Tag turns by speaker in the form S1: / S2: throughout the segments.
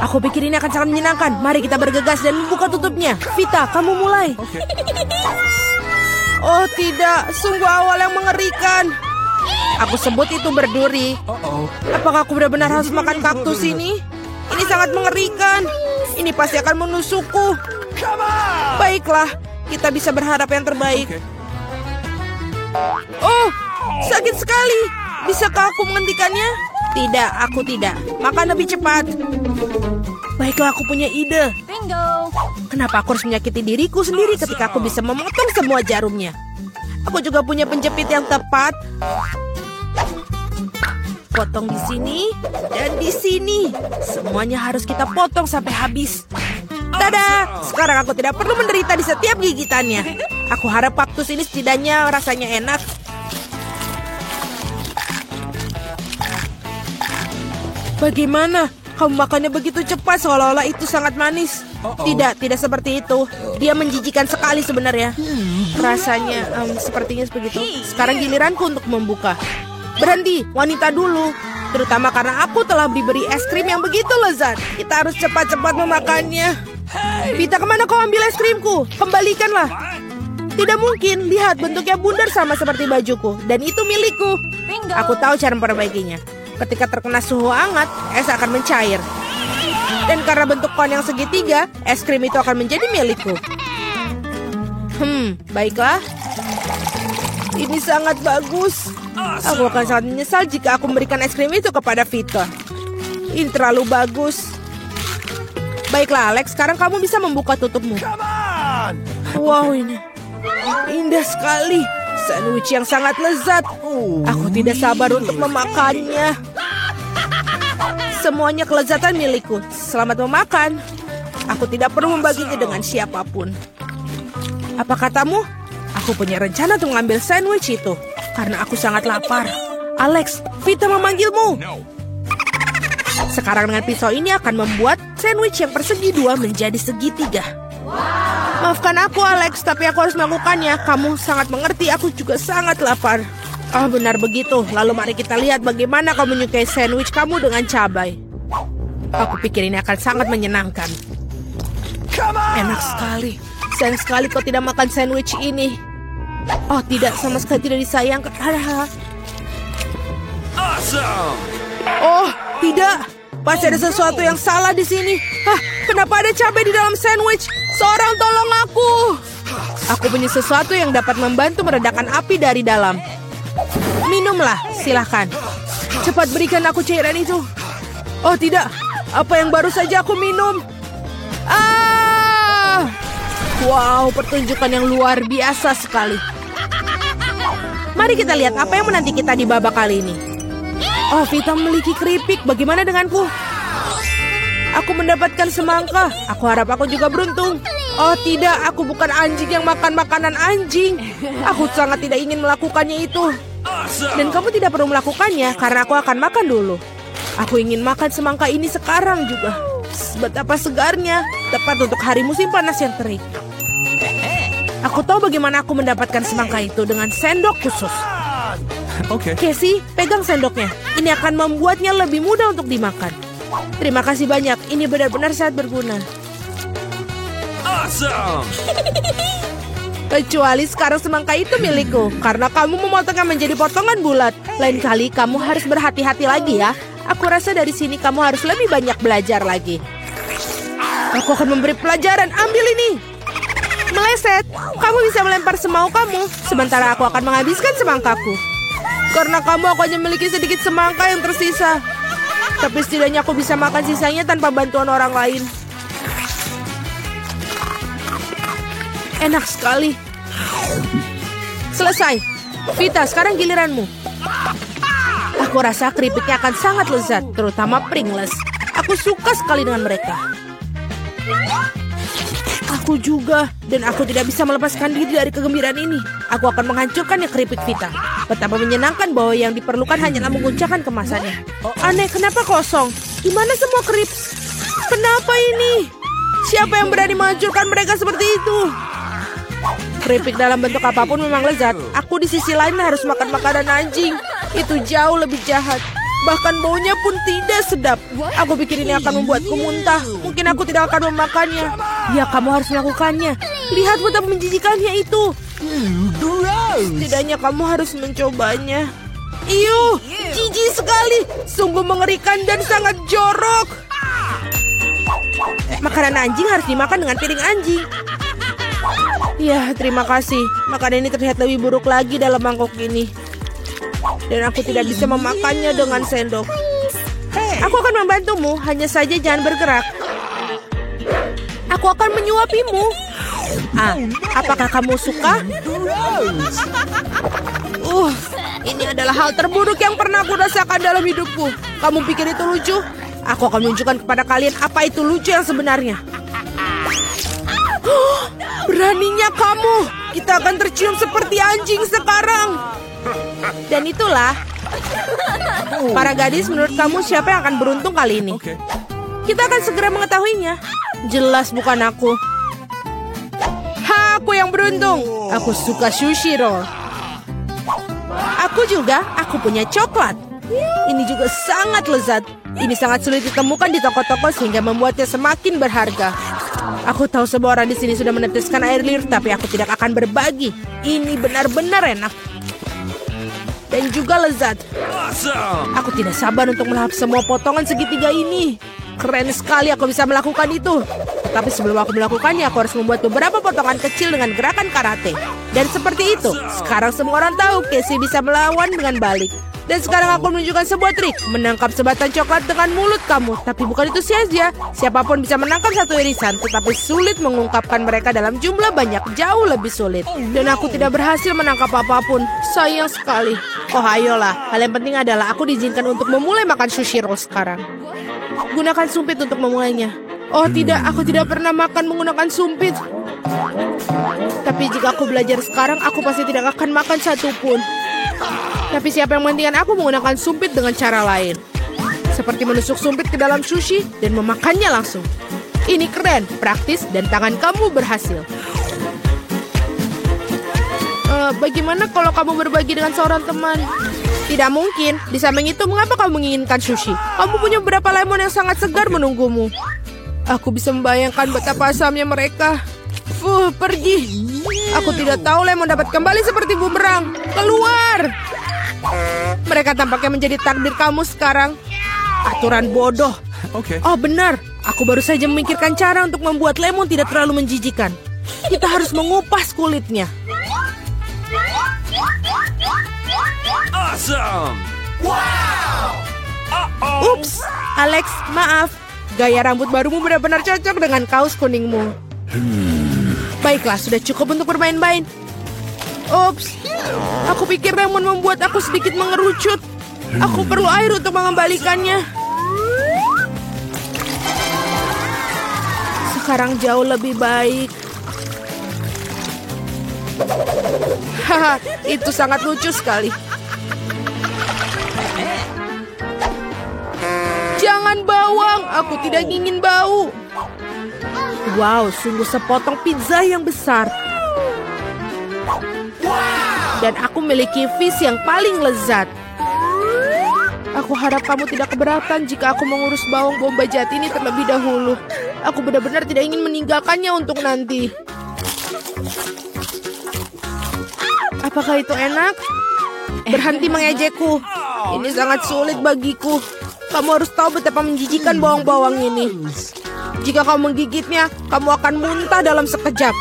S1: Aku pikir ini akan sangat menyenangkan. Mari kita bergegas dan membuka tutupnya. Vita, kamu mulai. Oh tidak, sungguh awal yang mengerikan. Aku sebut itu berduri. Apakah aku benar-benar harus makan kaktus ini? Ini sangat mengerikan. Ini pasti akan menusukku. Baiklah, kita bisa berharap yang terbaik. Oh, sakit sekali. Bisakah aku menghentikannya? Tidak, aku tidak. Makan lebih cepat. Baiklah, aku punya ide.
S2: Bingo.
S1: Kenapa aku harus menyakiti diriku sendiri ketika aku bisa memotong semua jarumnya? Aku juga punya penjepit yang tepat. Potong di sini dan di sini. Semuanya harus kita potong sampai habis. Tada! Sekarang aku tidak perlu menderita di setiap gigitannya. Aku harap kaktus ini setidaknya rasanya enak. Bagaimana? Kamu makannya begitu cepat seolah-olah itu sangat manis. Tidak seperti itu. Dia menjijikan sekali sebenarnya. Rasanya sepertinya begitu. Sekarang giliranku untuk membuka. Berhenti, wanita dulu. Terutama karena aku telah diberi es krim yang begitu lezat. Kita harus cepat-cepat memakannya. Vita, kemana kau ambil es krimku? Kembalikanlah. Tidak mungkin, lihat bentuknya bundar sama seperti bajuku. Dan itu milikku. Aku tahu cara memperbaikinya. Ketika terkena suhu hangat, es akan mencair. Dan karena bentuk kon yang segitiga, es krim itu akan menjadi milikku. Baiklah. Ini sangat bagus. Aku akan sangat menyesal jika aku memberikan es krim itu kepada Vita. Ini terlalu bagus. Baiklah, Alex, sekarang kamu bisa membuka tutupmu. Wow, ini indah sekali. Sandwich yang sangat lezat. Aku tidak sabar untuk memakannya. Semuanya kelezatan milikku. Selamat memakan. Aku tidak perlu membaginya dengan siapapun. Apa katamu? Aku punya rencana untuk mengambil sandwich itu. Karena aku sangat lapar. Alex, Vita memanggilmu. Sekarang dengan pisau ini akan membuat sandwich yang persegi dua menjadi segitiga. Maafkan aku, Alex, tapi aku harus melakukannya. Kamu sangat mengerti, aku juga sangat lapar. Oh, benar begitu. Lalu mari kita lihat bagaimana kau menyukai sandwich kamu dengan cabai. Aku pikir ini akan sangat menyenangkan. Enak sekali. Sayang sekali kau tidak makan sandwich ini. Oh, tidak, sama sekali tidak disayangkan. Oh, tidak. Pasti ada sesuatu yang salah di sini. Kenapa ada cabai di dalam sandwich? Seorang tolong aku. Aku punya sesuatu yang dapat membantu meredakan api dari dalam. Minumlah, silahkan. Cepat berikan aku cairan itu. Oh tidak, apa yang baru saja aku minum? Wow, pertunjukan yang luar biasa sekali. Mari kita lihat apa yang menanti kita di babak kali ini. Oh, Vita memiliki keripik. Bagaimana denganku? Aku mendapatkan semangka. Aku harap aku juga beruntung. Oh tidak, aku bukan anjing yang makan makanan anjing. Aku sangat tidak ingin melakukannya itu. Dan kamu tidak perlu melakukannya karena aku akan makan dulu. Aku ingin makan semangka ini sekarang juga. Betapa segarnya. Tepat untuk hari musim panas yang terik. Aku tahu bagaimana aku mendapatkan semangka itu dengan sendok khusus. Casey, pegang sendoknya. Ini akan membuatnya lebih mudah untuk dimakan. Terima kasih banyak. Ini benar-benar sangat berguna. Kecuali sekarang semangka itu milikku. Karena kamu memotongnya menjadi potongan bulat. Lain kali kamu harus berhati-hati lagi ya. Aku rasa dari sini kamu harus lebih banyak belajar lagi. Aku akan memberi pelajaran. Ambil ini. Meleset. Kamu bisa melempar semau kamu. Sementara aku akan menghabiskan semangkaku. Karena kamu aku hanya memiliki sedikit semangka yang tersisa. Tapi setidaknya aku bisa makan sisanya tanpa bantuan orang lain. Enak sekali. Selesai. Vita, sekarang giliranmu. Aku rasa keripiknya akan sangat lezat, terutama Pringles. Aku suka sekali dengan mereka. Aku juga, dan aku tidak bisa melepaskan diri dari kegembiraan ini. Aku akan menghancurkannya keripik Vita. Betapa menyenangkan bahwa yang diperlukan hanyalah menguncangkan kemasannya. Aneh, kenapa kosong? Di mana semua krips? Kenapa ini? Siapa yang berani menghancurkan mereka seperti itu? Keripik dalam bentuk apapun memang lezat. Aku di sisi lain harus makan makanan anjing. Itu jauh lebih jahat. Bahkan baunya pun tidak sedap. Aku pikir ini akan membuatku muntah. Mungkin aku tidak akan memakannya. Ya, kamu harus melakukannya. Lihat betapa menjijikannya itu. Setidaknya kamu harus mencobanya. Iuh, jijik sekali. Sungguh mengerikan dan sangat jorok. Makanan anjing harus dimakan dengan piring anjing. Ya, terima kasih. Makanan ini terlihat lebih buruk lagi dalam mangkok ini. Dan aku tidak bisa memakannya dengan sendok. Aku akan membantumu, hanya saja jangan bergerak. Aku akan menyuapimu. Apakah kamu suka? Ini adalah hal terburuk yang pernah aku rasakan dalam hidupku. Kamu pikir itu lucu? Aku akan menunjukkan kepada kalian apa itu lucu yang sebenarnya. Beraninya kamu. Kita akan tercium seperti anjing sekarang. Dan itulah. Para gadis, menurut kamu siapa yang akan beruntung kali ini? Kita akan segera mengetahuinya. Jelas bukan aku. Aku yang beruntung. Aku suka sushi roll. Aku juga, aku punya coklat. Ini juga sangat lezat. Ini sangat sulit ditemukan di toko-toko sehingga membuatnya semakin berharga. Aku tahu semua orang di sini sudah meneteskan air liur, tapi aku tidak akan berbagi. Ini benar-benar enak. Dan juga lezat. Aku tidak sabar untuk melahap semua potongan segitiga ini. Keren sekali aku bisa melakukan itu. Tapi sebelum aku melakukannya, aku harus membuat beberapa potongan kecil dengan gerakan karate. Dan seperti itu, sekarang semua orang tahu Casey bisa melawan dengan balik. Dan sekarang aku menunjukkan sebuah trik. Menangkap sebatang coklat dengan mulut kamu. Tapi bukan itu saja. Siapapun bisa menangkap satu irisan. Tetapi sulit mengungkapkan mereka dalam jumlah banyak. Jauh lebih sulit. Dan aku tidak berhasil menangkap apapun. Sayang sekali. Oh ayolah. Hal yang penting adalah aku diizinkan untuk memulai makan sushi roll sekarang. Gunakan sumpit untuk memulainya. Oh tidak, aku tidak pernah makan menggunakan sumpit. Tapi jika aku belajar sekarang, aku pasti tidak akan makan satupun. Tapi siapa yang menghentikan aku menggunakan sumpit dengan cara lain. Seperti menusuk sumpit ke dalam sushi dan memakannya langsung. Ini keren, praktis, dan tangan kamu berhasil. Bagaimana kalau kamu berbagi dengan seorang teman? Tidak mungkin. Di samping itu, mengapa kamu menginginkan sushi? Kamu punya beberapa lemon yang sangat segar menunggumu. Aku bisa membayangkan betapa asamnya mereka. Pergi. Aku tidak tahu lemon dapat kembali seperti bumerang. Keluar. Mereka tampaknya menjadi takdir kamu sekarang. Aturan bodoh. Oh benar. Aku baru saja memikirkan cara untuk membuat lemon tidak terlalu menjijikan. Kita harus mengupas kulitnya.
S2: Awesome!
S1: Wow! Ups, Alex, maaf. Gaya rambut barumu benar-benar cocok dengan kaos kuningmu. Baiklah, sudah cukup untuk bermain-main. Ups, aku pikir lemon membuat aku sedikit mengerucut. Aku perlu air untuk mengembalikannya. Sekarang jauh lebih baik. Haha, itu sangat lucu sekali. Jangan bawang, aku tidak ingin bau. Wow, sungguh sepotong pizza yang besar. Dan aku memiliki fish yang paling lezat. Aku harap kamu tidak keberatan jika aku mengurus bawang bombay jati ini terlebih dahulu. Aku benar-benar tidak ingin meninggalkannya untuk nanti. Apakah itu enak? Berhenti mengejekku. Ini sangat sulit bagiku. Kamu harus tahu betapa menjijikan bawang-bawang ini. Jika kamu menggigitnya, kamu akan muntah dalam sekejap.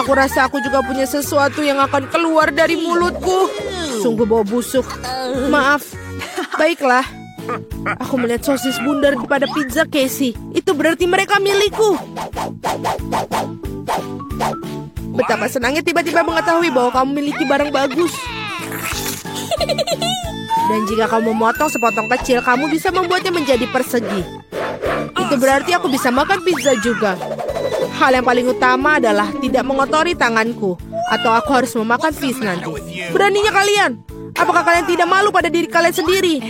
S1: Aku rasa aku juga punya sesuatu yang akan keluar dari mulutku. Sungguh bau busuk. Maaf. Baiklah. Aku melihat sosis bundar pada pizza Casey. Itu berarti mereka milikku. Betapa senangnya tiba-tiba mengetahui bahwa kamu memiliki barang bagus. Dan jika kamu memotong sepotong kecil, kamu bisa membuatnya menjadi persegi. Itu berarti aku bisa makan pizza juga. Hal yang paling utama adalah tidak mengotori tanganku. Atau aku harus memakan fish nanti. Beraninya kalian. Apakah kalian tidak malu pada diri kalian sendiri?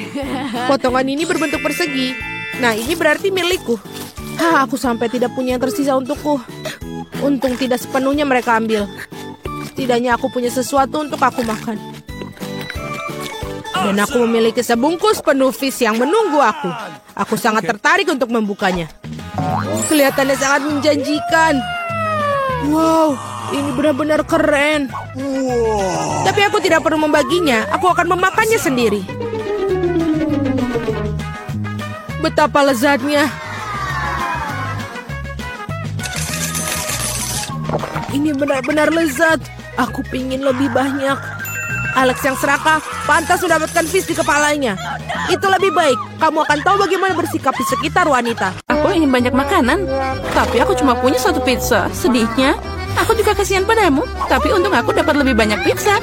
S1: Potongan ini berbentuk persegi. Nah, ini berarti milikku. Aku sampai tidak punya yang tersisa untukku. Untung tidak sepenuhnya mereka ambil. Setidaknya aku punya sesuatu untuk aku makan. Dan aku memiliki sebungkus penuh fish yang menunggu aku. Aku sangat tertarik untuk membukanya. Kelihatannya sangat menjanjikan. Wow, ini benar-benar keren. Tapi aku tidak perlu membaginya. Aku akan memakannya sendiri. Betapa lezatnya. Ini benar-benar lezat. Aku pingin lebih banyak. Alex yang serakah pantas mendapatkan fish di kepalanya. Itu lebih baik. Kamu akan tahu bagaimana bersikap di sekitar wanita.
S2: Aku ingin banyak makanan, tapi aku cuma punya 1 pizza. Sedihnya, aku juga kasihan padamu. Tapi untung aku dapat lebih banyak pizza.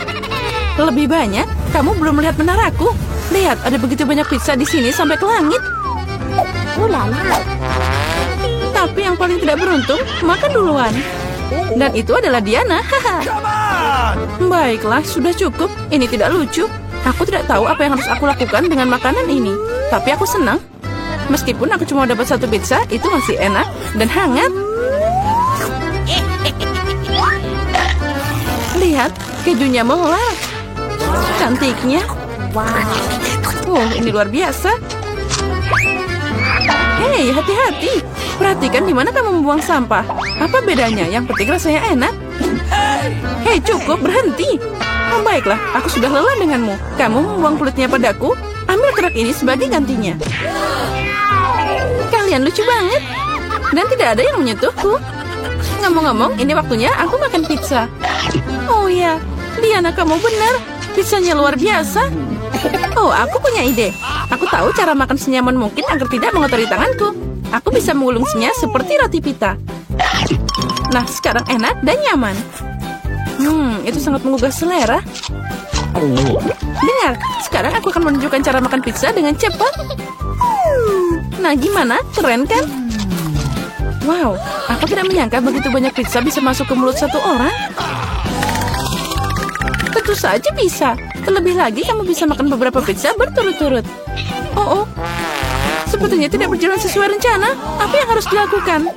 S2: Lebih banyak? Kamu belum melihat menaraku. Lihat, ada begitu banyak pizza di sini sampai ke langit. Tapi yang paling tidak beruntung, makan duluan. Dan itu adalah Diana. Baiklah, sudah cukup. Ini tidak lucu. Aku tidak tahu apa yang harus aku lakukan dengan makanan ini. Tapi aku senang. Meskipun aku cuma dapat 1 pizza, itu masih enak dan hangat. Lihat, kejunya melar. Cantiknya. Ini luar biasa. Hei, hati-hati. Perhatikan di mana kamu membuang sampah. Apa bedanya? Yang penting rasanya enak. Hei, cukup, berhenti. Oh, baiklah, aku sudah lelah denganmu. Kamu membuang kulitnya padaku. Ambil kerak ini sebagai gantinya. Kalian lucu banget. Dan tidak ada yang menyentuhku. Ngomong-ngomong, ini waktunya aku makan pizza. Oh ya, Diana, kamu benar. Pizzanya luar biasa. Oh, aku punya ide. Aku tahu cara makan senyaman mungkin agar tidak mengotori tanganku. Aku bisa mengulungnya seperti roti pita. Nah, sekarang enak dan nyaman. Itu sangat menggugah selera. Dengar, sekarang aku akan menunjukkan cara makan pizza dengan cepat. Nah, gimana? Keren kan? Wow, aku tidak menyangka begitu banyak pizza bisa masuk ke mulut satu orang. Tentu saja bisa. Terlebih lagi, kamu bisa makan beberapa pizza berturut-turut. Oh, sepertinya tidak berjalan sesuai rencana. Apa yang harus dilakukan?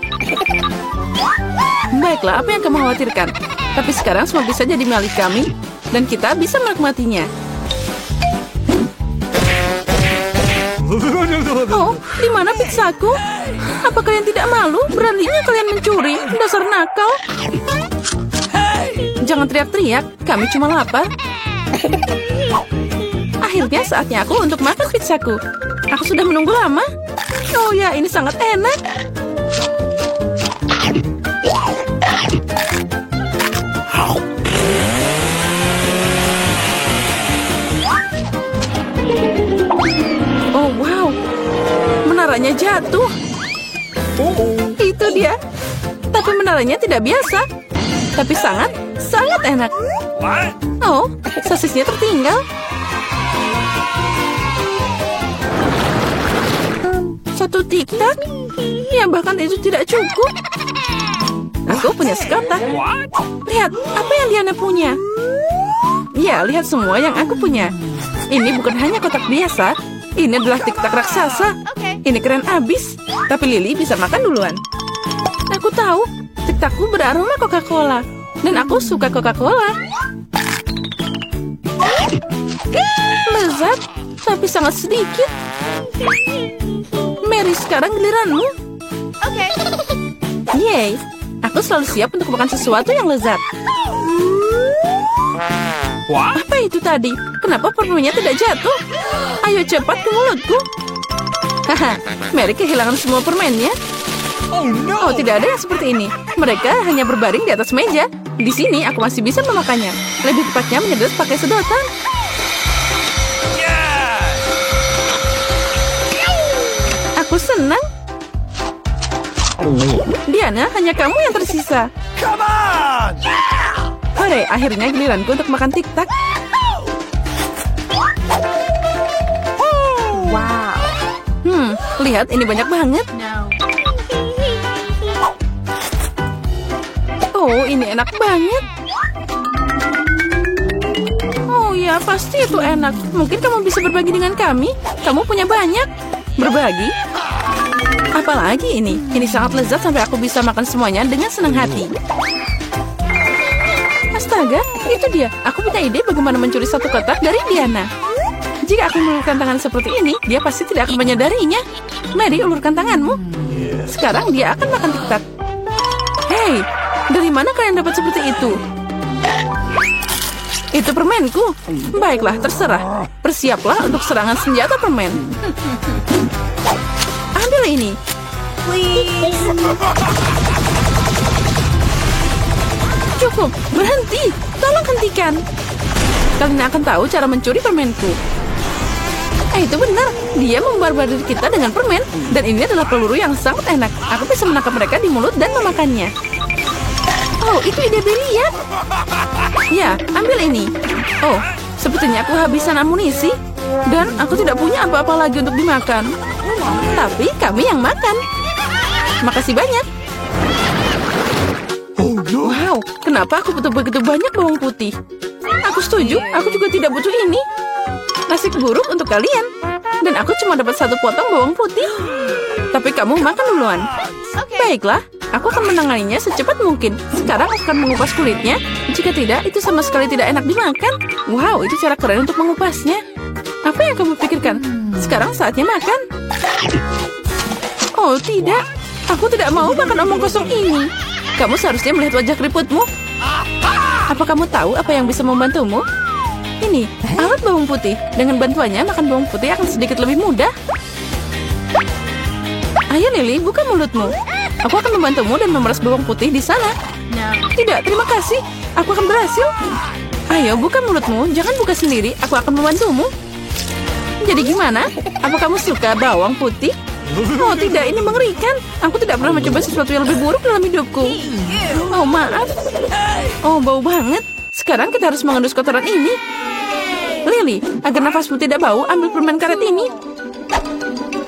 S2: Baiklah, apa yang kamu khawatirkan? Tapi sekarang semua bisa jadi milik kami, dan kita bisa menikmatinya. Oh, di mana pizzaku? Apa kalian tidak malu? Beraninya kalian mencuri? Dasar nakal. Jangan teriak-teriak, kami cuma lapar. Akhirnya saatnya aku untuk makan pizzaku. Aku sudah menunggu lama. Oh ya, ini sangat enak. Oh wow, menaranya jatuh. Itu dia. Tapi menaranya tidak biasa. Tapi sangat enak. Oh, sosisnya tertinggal. Satu tiktak? Ya, bahkan itu tidak cukup. Aku punya sekotak. Lihat, apa yang Diana punya? Ya, lihat semua yang aku punya. Ini bukan hanya kotak biasa. Ini adalah tiktak raksasa. Ini keren abis. Tapi Lily bisa makan duluan. Aku tahu, tiktakku beraroma Coca-Cola. Dan aku suka Coca-Cola. Lezat, tapi sangat sedikit. Mary, sekarang giliranmu. Yeay, aku selalu siap untuk makan sesuatu yang lezat. Apa itu tadi? Kenapa permennya tidak jatuh? Ayo cepat ke mulutku. Haha, Mary kehilangan semua permennya. Oh, tidak ada yang seperti ini. Mereka hanya berbaring di atas meja. Di sini aku masih bisa memakannya. Lebih tepatnya menyedot pakai sedotan. Aku senang. Diana, hanya kamu yang tersisa. Hore, akhirnya giliranku untuk makan tiktak.
S1: Wow.
S2: Lihat, ini banyak banget. Oh, ini enak banget. Oh ya, pasti itu enak. Mungkin kamu bisa berbagi dengan kami. Kamu punya banyak. Berbagi? Apalagi ini? Ini sangat lezat sampai aku bisa makan semuanya dengan senang hati. Astaga, itu dia. Aku punya ide bagaimana mencuri satu kotak dari Diana. Jika aku mengulurkan tangan seperti ini, dia pasti tidak akan menyadarinya. Mary, ulurkan tanganmu. Sekarang dia akan makan tiktak. Hei, dari mana kalian dapat seperti itu? Itu permenku. Baiklah, terserah. Bersiaplah untuk serangan senjata permen. Ambil ini. Please. Cukup, berhenti. Tolong hentikan. Kalian akan tahu cara mencuri permenku. Itu benar. Dia membarbadir kita dengan permen. Dan ini adalah peluru yang sangat enak. Aku bisa menangkap mereka di mulut dan memakannya. Oh, itu ide brilian. Ya, ambil ini. Oh, sepertinya aku habisan amunisi. Dan aku tidak punya apa-apa lagi untuk dimakan. Tapi kami yang makan. Makasih banyak. Wow, kenapa aku butuh begitu banyak bawang putih? Aku setuju, aku juga tidak butuh ini. Nasib buruk untuk kalian. Dan aku cuma dapat 1 potong bawang putih. Tapi kamu makan duluan. Baiklah, aku akan menanganinya secepat mungkin. Sekarang aku akan mengupas kulitnya. Jika tidak, itu sama sekali tidak enak dimakan. Wow, itu cara keren untuk mengupasnya. Apa yang kamu pikirkan? Sekarang saatnya makan. Oh tidak, aku tidak mau makan omong kosong ini. Kamu seharusnya melihat wajah keriputmu. Apa kamu tahu apa yang bisa membantumu? Ini, alat bawang putih. Dengan bantuannya, makan bawang putih akan sedikit lebih mudah. Ayo Lily, buka mulutmu. Aku akan membantumu dan memeras bawang putih di sana. Tidak, terima kasih. Aku akan berhasil. Ayo, buka mulutmu. Jangan buka sendiri. Aku akan membantumu. Jadi gimana? Apa kamu suka bawang putih? Oh tidak, ini mengerikan. Aku tidak pernah mencoba sesuatu yang lebih buruk dalam hidupku. Oh maaf. Oh bau banget. Sekarang kita harus mengendus kotoran ini. Lily, agar nafasmu tidak bau, ambil permen karet ini.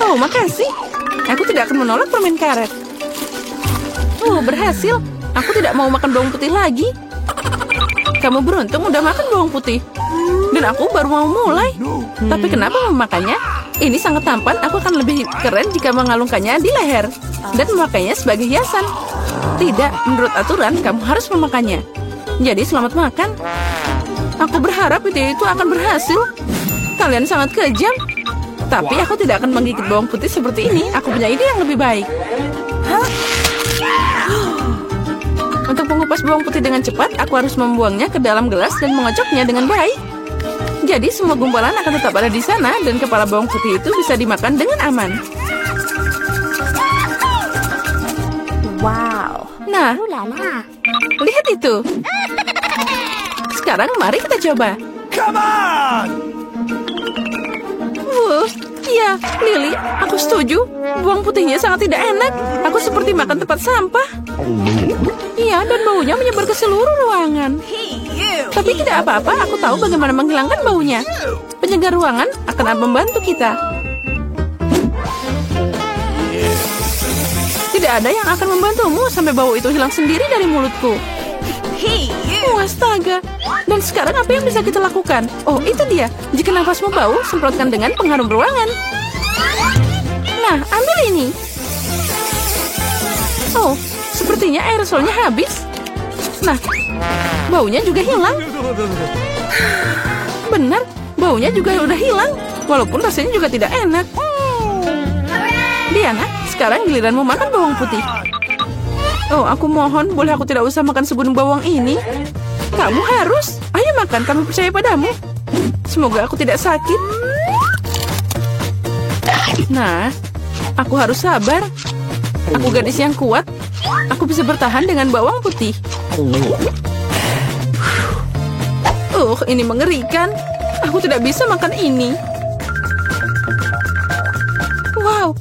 S2: Oh makasih. Aku tidak akan menolak permen karet. Oh berhasil. Aku tidak mau makan bawang putih lagi. Kamu beruntung udah makan bawang putih. Dan aku baru mau mulai. Tapi kenapa memakannya? Ini sangat tampan. Aku akan lebih keren jika mengalungkannya di leher dan memakainya sebagai hiasan. Tidak, menurut aturan kamu harus memakannya. Jadi selamat makan. Aku berharap ide itu akan berhasil. Kalian sangat kejam. Tapi aku tidak akan menggigit bawang putih seperti ini. Aku punya ide yang lebih baik. Untuk mengupas bawang putih dengan cepat, aku harus membuangnya ke dalam gelas dan mengocoknya dengan baik. Jadi semua gumpalan akan tetap ada di sana dan kepala bawang putih itu bisa dimakan dengan aman.
S3: Wow.
S2: Nah, lihat itu. Sekarang mari kita coba.
S4: Come on!
S2: Ya, Lily, aku setuju. Bawang putihnya sangat tidak enak. Aku seperti makan tempat sampah. Iya, dan baunya menyebar ke seluruh ruangan. Tapi tidak apa-apa, aku tahu bagaimana menghilangkan baunya. Penyegar ruangan akan membantu kita. Tidak ada yang akan membantumu sampai bau itu hilang sendiri dari mulutku. Astaga. Dan sekarang apa yang bisa kita lakukan? Oh, itu dia. Jika nafasmu bau, semprotkan dengan pengharum ruangan. Nah, ambil ini. Oh, sepertinya aerosolnya habis. Nah, baunya juga hilang. Benar, baunya juga udah hilang. Walaupun rasanya juga tidak enak. Diana, sekarang giliranmu makan bawang putih. Oh, aku mohon, boleh aku tidak usah makan segunung bawang ini? Kamu harus. Ayo makan, kami percaya padamu. Semoga aku tidak sakit. Nah, aku harus sabar. Aku gadis yang kuat. Aku bisa bertahan dengan bawang putih. Ini mengerikan. Aku tidak bisa makan ini. Wow,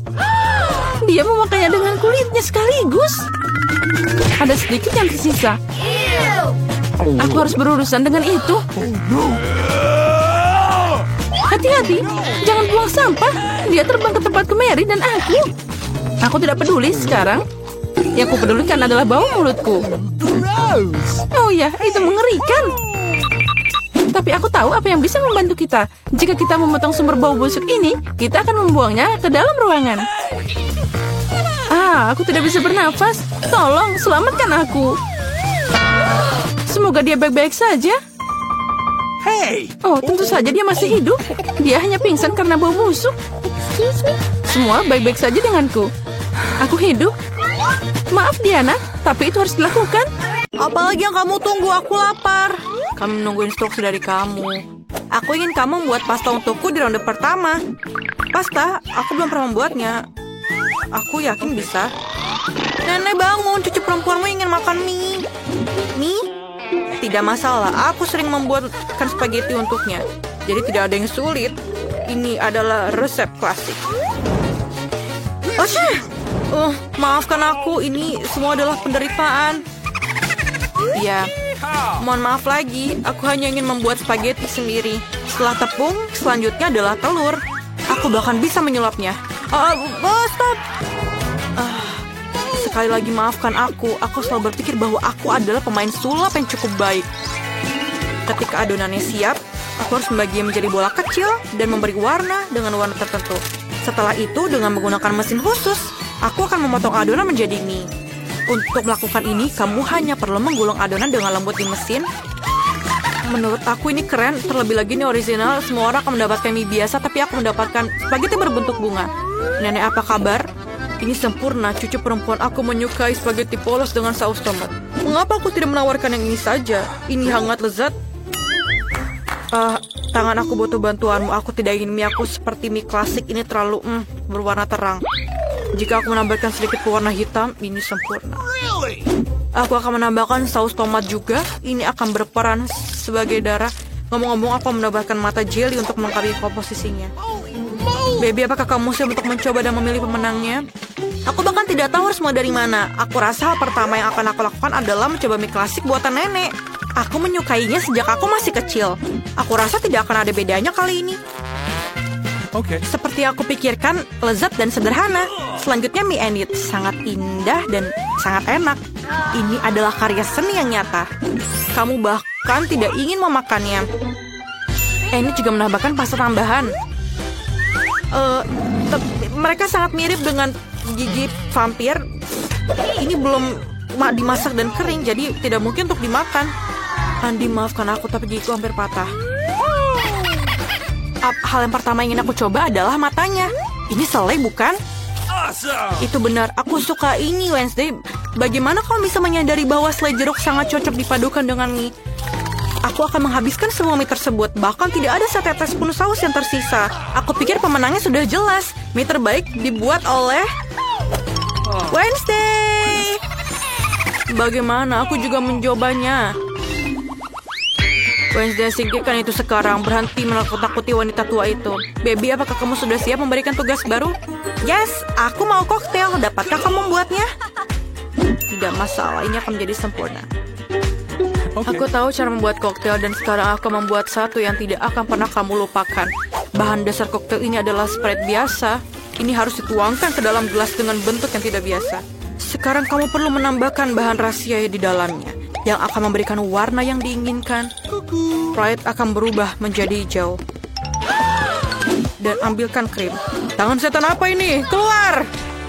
S2: dia memakainya dengan kulitnya sekaligus. Ada sedikit yang tersisa. Aku harus berurusan dengan itu. Hati-hati, jangan buang sampah. Dia terbang ke tempat Mary dan aku. Aku tidak peduli sekarang. Yang aku pedulikan adalah bau mulutku. Oh ya, itu mengerikan. Tapi aku tahu apa yang bisa membantu kita. Jika kita memotong sumber bau busuk ini, kita akan membuangnya ke dalam ruangan. Aku tidak bisa bernafas. Tolong, selamatkan aku. Semoga dia baik-baik saja. Oh, tentu saja dia masih hidup. Dia hanya pingsan karena bau busuk. Semua baik-baik saja denganku. Aku hidup. Maaf Diana, tapi itu harus dilakukan.
S1: Apalagi yang kamu tunggu? Aku lapar. Kami menunggu instruksi dari kamu. Aku ingin kamu membuat pasta untukku di ronde pertama. Pasta? Aku belum pernah membuatnya. Aku yakin bisa. Nenek bangun, cucu perempuanmu ingin makan mie. Mie? Tidak masalah, aku sering membuatkan spaghetti untuknya. Jadi tidak ada yang sulit. Ini adalah resep klasik. Maafkan aku, ini semua adalah penderitaan. Ya, mohon maaf lagi. Aku hanya ingin membuat spaghetti sendiri. Setelah tepung, selanjutnya adalah telur. Aku bahkan bisa menyulapnya. Stop! Sekali lagi maafkan aku. Aku selalu berpikir bahwa aku adalah pemain sulap yang cukup baik. Ketika adonannya siap, aku harus membaginya menjadi bola kecil dan memberi warna dengan warna tertentu. Setelah itu, dengan menggunakan mesin khusus, aku akan memotong adonan menjadi mie. Untuk melakukan ini, kamu hanya perlu menggulung adonan dengan lembut di mesin. Menurut aku ini keren, terlebih lagi ini original. Semua orang akan mendapatkan mie biasa, tapi aku mendapatkan spaghetti berbentuk bunga. Nenek, apa kabar? Ini sempurna, cucu perempuan aku menyukai spaghetti polos dengan saus tomat. Mengapa aku tidak menawarkan yang ini saja? Ini hangat lezat. Tangan aku butuh bantuanmu. Aku tidak ingin mie aku seperti mie klasik ini terlalu berwarna terang. Jika aku menambahkan sedikit pewarna hitam, ini sempurna. Aku akan menambahkan saus tomat juga. Ini akan berperan sebagai darah. Ngomong-ngomong, aku menambahkan mata jelly untuk melengkapi komposisinya. Baby, apakah kamu siap untuk mencoba dan memilih pemenangnya? Aku bahkan tidak tahu harus mulai dari mana. Aku rasa hal pertama yang akan aku lakukan adalah mencoba mie klasik buatan nenek. Aku menyukainya sejak aku masih kecil. Aku rasa tidak akan ada bedanya kali ini. Seperti aku pikirkan, lezat dan sederhana. Selanjutnya mie enit, sangat indah dan sangat enak. Ini adalah karya seni yang nyata. Kamu bahkan tidak ingin memakannya. Enit juga menambahkan pasta tambahan. Mereka sangat mirip dengan gigi vampir. Ini belum dimasak dan kering, jadi tidak mungkin untuk dimakan. Andi, maafkan aku, tapi gigiku hampir patah. Hal yang pertama yang ingin aku coba adalah matanya. Ini selai, bukan? Itu benar, aku suka ini, Wednesday. Bagaimana kamu bisa menyadari bahwa selai jeruk sangat cocok dipadukan dengan mie? Aku akan menghabiskan semua mie tersebut. Bahkan tidak ada setetes pun saus yang tersisa. Aku pikir pemenangnya sudah jelas. Mie terbaik dibuat oleh Wednesday. Bagaimana? Aku juga mencobanya. Wednesday, singkirkan itu sekarang. Berhenti menakut-nakuti wanita tua itu. Baby, apakah kamu sudah siap memberikan tugas baru? Yes, aku mau koktail. Dapatkah kamu membuatnya? Tidak masalah, ini akan menjadi sempurna. Aku tahu cara membuat koktail dan sekarang aku membuat satu yang tidak akan pernah kamu lupakan. Bahan dasar koktail ini adalah Sprite biasa. Ini harus dituangkan ke dalam gelas dengan bentuk yang tidak biasa. Sekarang kamu perlu menambahkan bahan rahasia di dalamnya yang akan memberikan warna yang diinginkan. Sprite akan berubah menjadi hijau. Dan ambilkan krim. Tangan setan apa ini? Keluar!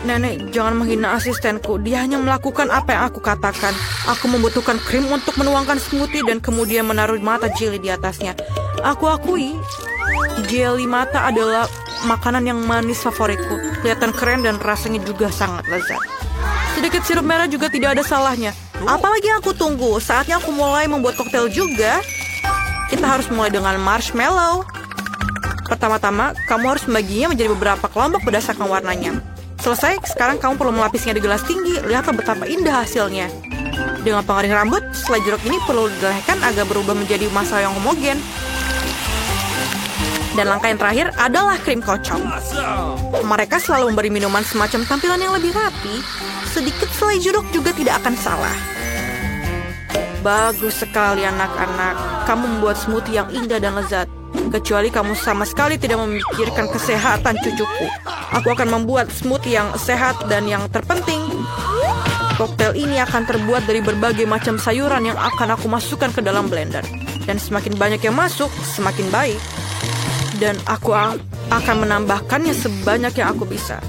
S1: Nenek, jangan menghina asistenku. Dia hanya melakukan apa yang aku katakan. Aku membutuhkan krim untuk menuangkan smoothie dan kemudian menaruh mata jelly di atasnya. Aku akui, jelly mata adalah makanan yang manis favoritku. Kelihatan keren dan rasanya juga sangat lezat. Sedikit sirup merah juga tidak ada salahnya. Apalagi yang aku tunggu? Saatnya aku mulai membuat koktail juga. Kita harus mulai dengan marshmallow. Pertama-tama, kamu harus membaginya menjadi beberapa kelompok berdasarkan warnanya. Selesai, sekarang kamu perlu melapisnya di gelas tinggi. Lihatlah betapa indah hasilnya. Dengan pengering rambut, selai jeruk ini perlu dilelehkan agar berubah menjadi massa yang homogen. Dan langkah yang terakhir adalah krim kocok. Mereka selalu memberi minuman semacam tampilan yang lebih rapi. Sedikit selai jeruk juga tidak akan salah. Bagus sekali anak-anak. Kamu membuat smoothie yang indah dan lezat. Kecuali kamu sama sekali tidak memikirkan kesehatan cucuku. Aku akan membuat smoothie yang sehat dan yang terpenting, koktail ini akan terbuat dari berbagai macam sayuran yang akan aku masukkan ke dalam blender. Dan semakin banyak yang masuk, semakin baik. Dan aku akan menambahkannya sebanyak yang aku bisa.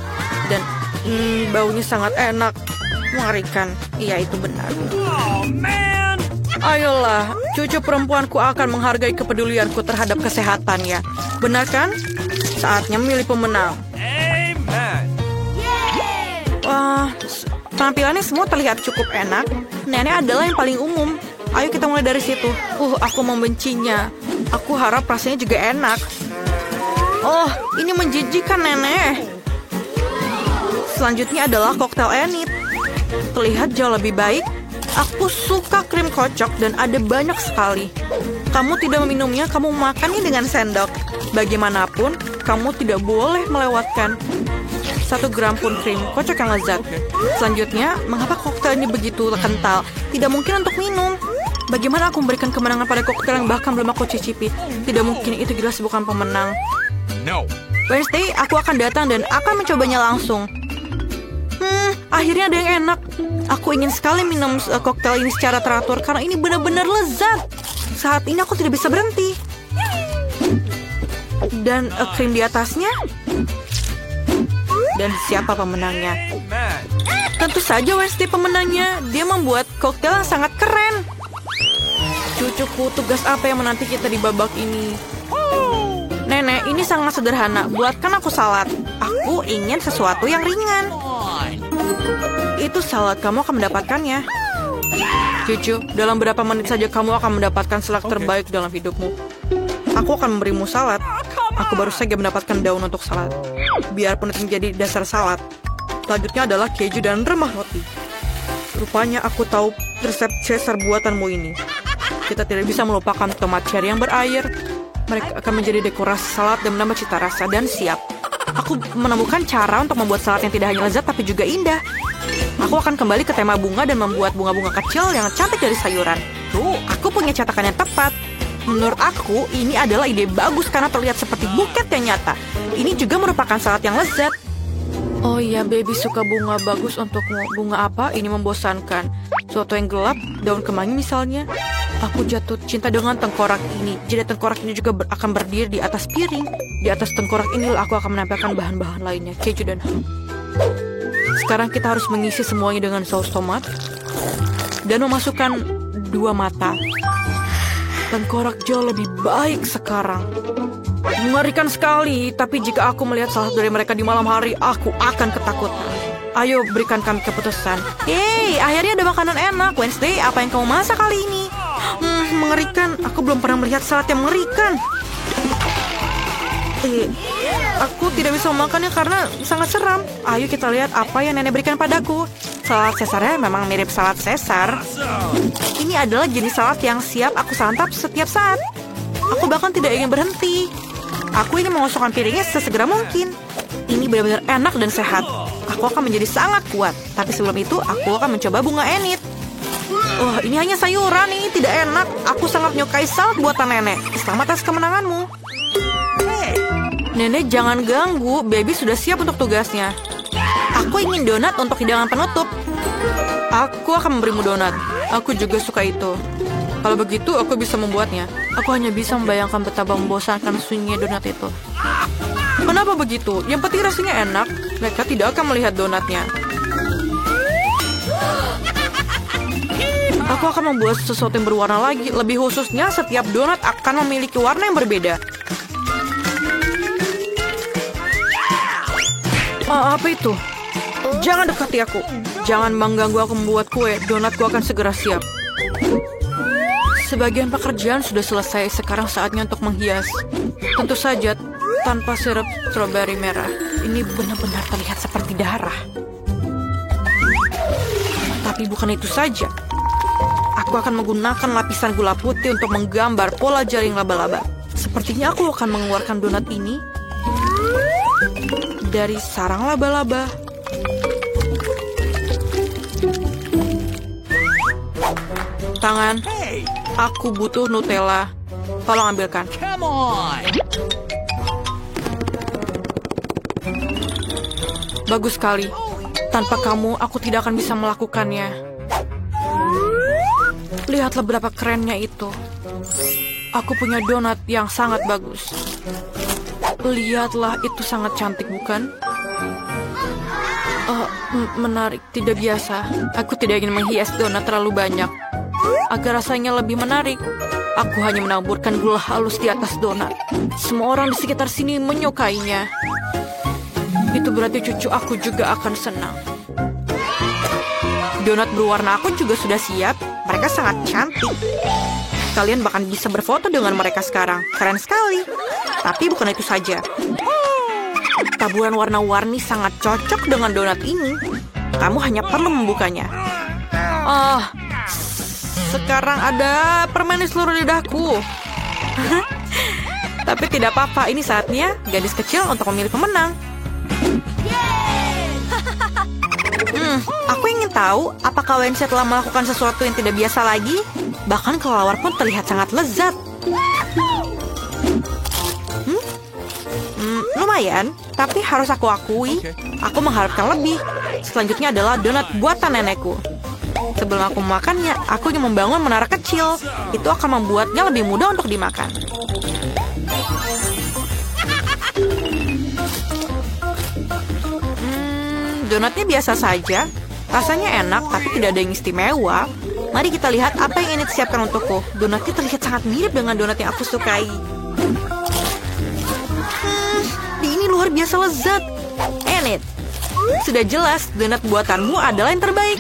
S1: Dan baunya sangat enak, mengerikan. Iya, itu benar. Ayolah, cucu perempuanku akan menghargai kepedulianku terhadap kesehatannya. Benar kan? Saatnya memilih pemenang. Wah, penampilannya semua terlihat cukup enak. Nenek adalah yang paling umum. Ayo kita mulai dari situ. Aku membencinya. Aku harap rasanya juga enak. Oh, ini menjijikan, Nenek. Selanjutnya adalah koktail Enid. Terlihat jauh lebih baik. Aku suka krim kocok dan ada banyak sekali. Kamu tidak meminumnya, kamu makannya dengan sendok. Bagaimanapun, kamu tidak boleh melewatkan 1 gram pun krim kocok yang lezat. Selanjutnya, mengapa koktail ini begitu kental? Tidak mungkin untuk minum. Bagaimana aku memberikan kemenangan pada koktail yang bahkan belum aku cicipi? Tidak mungkin, itu jelas bukan pemenang. Wednesday, aku akan datang dan akan mencobanya langsung. Akhirnya ada yang enak. Aku ingin sekali minum koktail ini secara teratur karena ini benar-benar lezat. Saat ini aku tidak bisa berhenti. Dan krim di atasnya. Dan siapa pemenangnya? Tentu saja Wednesday pemenangnya. Dia membuat koktail yang sangat keren. Cucuku, tugas apa yang menanti kita di babak ini? Nenek, ini sangat sederhana. Buatkan aku salad. Aku ingin sesuatu yang ringan. Itu salad, kamu akan mendapatkannya. Cucu, dalam beberapa menit saja kamu akan mendapatkan salad terbaik dalam hidupmu. Aku akan memberimu salad. Aku baru saja mendapatkan daun untuk salad. Biarpun itu menjadi dasar salad. Selanjutnya adalah keju dan remah roti. Rupanya aku tahu resep Caesar buatanmu ini. Kita tidak bisa melupakan tomat cherry yang berair. Mereka akan menjadi dekorasi salad dan menambah cita rasa dan siap. Aku menemukan cara untuk membuat salad yang tidak hanya lezat tapi juga indah. Aku akan kembali ke tema bunga dan membuat bunga-bunga kecil yang cantik dari sayuran. Tuh, aku punya cetakan yang tepat. Menurut aku, ini adalah ide bagus karena terlihat seperti buket yang nyata. Ini juga merupakan salad yang lezat. Oh iya, baby suka bunga, bagus untukmu. Bunga apa? Ini membosankan. Suatu yang gelap, daun kemangi misalnya. Aku jatuh cinta dengan tengkorak ini. Jadi tengkorak ini juga akan berdiri di atas piring. Di atas tengkorak inilah aku akan menampilkan bahan-bahan lainnya, keju dan ham. Sekarang kita harus mengisi semuanya dengan saus tomat. Dan memasukkan 2 mata. Tengkorak jauh lebih baik sekarang. Mengerikan sekali, tapi jika aku melihat salah satu dari mereka di malam hari, aku akan ketakutan. Ayo berikan kami keputusan. Hey, akhirnya ada makanan enak. Wednesday, apa yang kamu masak kali ini? Mengerikan. Aku belum pernah melihat salad yang mengerikan. Aku tidak bisa memakannya karena sangat seram. Ayo kita lihat apa yang nenek berikan padaku. Salad Caesarnya memang mirip salad Caesar. Ini adalah jenis salad yang siap aku santap setiap saat. Aku bahkan tidak ingin berhenti. Aku ingin mengosongkan piringnya sesegera mungkin. Ini benar-benar enak dan sehat. Aku akan menjadi sangat kuat. Tapi sebelum itu, aku akan mencoba bunga Enid. Oh, ini hanya sayuran, ini tidak enak. Aku sangat menyukai salad buatan nenek. Selamat atas kemenanganmu. Nenek, jangan ganggu. Baby sudah siap untuk tugasnya. Aku ingin donat untuk hidangan penutup. Aku akan memberimu donat. Aku juga suka itu. Kalau begitu, aku bisa membuatnya. Aku hanya bisa membayangkan betapa membosankan sunyinya donat itu. Kenapa begitu? Yang penting rasanya enak. Mereka tidak akan melihat donatnya. Aku akan membuat sesuatu yang berwarna lagi. Lebih khususnya, setiap donat akan memiliki warna yang berbeda. Apa itu? Jangan dekati aku. Jangan mengganggu aku membuat kue. Donatku akan segera siap. Sebagian pekerjaan sudah selesai. Sekarang saatnya untuk menghias. Tentu saja tanpa sirup stroberi merah. Ini benar-benar terlihat seperti darah. Tapi bukan itu saja. Aku akan menggunakan lapisan gula putih untuk menggambar pola jaring laba-laba. Sepertinya aku akan mengeluarkan donat ini dari sarang laba-laba. Tangan. Aku butuh Nutella. Tolong ambilkan. Bagus sekali. Tanpa kamu, aku tidak akan bisa melakukannya. Lihatlah berapa kerennya itu. Aku punya donat yang sangat bagus. Lihatlah, itu sangat cantik, bukan? Menarik, tidak biasa. Aku tidak ingin menghias donat terlalu banyak.
S2: agar rasanya lebih menarik. Aku hanya menaburkan gula halus di atas donat. Semua orang di sekitar sini menyukainya. Itu berarti cucu aku juga akan senang. Donat berwarna aku juga sudah siap. Mereka sangat cantik. Kalian bahkan bisa berfoto dengan mereka sekarang. Keren sekali. Tapi bukan itu saja. Taburan warna-warni sangat cocok dengan donat ini. Kamu hanya perlu membukanya. Sekarang ada permen di seluruh lidahku. Tapi tidak apa-apa, ini saatnya gadis kecil untuk memilih pemenang. Aku ingin tahu apakah Wednesday telah melakukan sesuatu yang tidak biasa lagi. Bahkan kelelawar pun terlihat sangat lezat. Lumayan, tapi harus aku akui, aku mengharapkan lebih. Selanjutnya adalah donat buatan nenekku. Sebelum aku memakannya, aku ingin membangun menara kecil. Itu akan membuatnya lebih mudah untuk dimakan. Donatnya biasa saja. Rasanya enak, tapi tidak ada yang istimewa. Mari kita lihat apa yang ini disiapkan untukku. Donatnya terlihat sangat mirip dengan donat yang aku sukai. Ini luar biasa lezat. Enid, sudah jelas donat buatanmu adalah yang terbaik.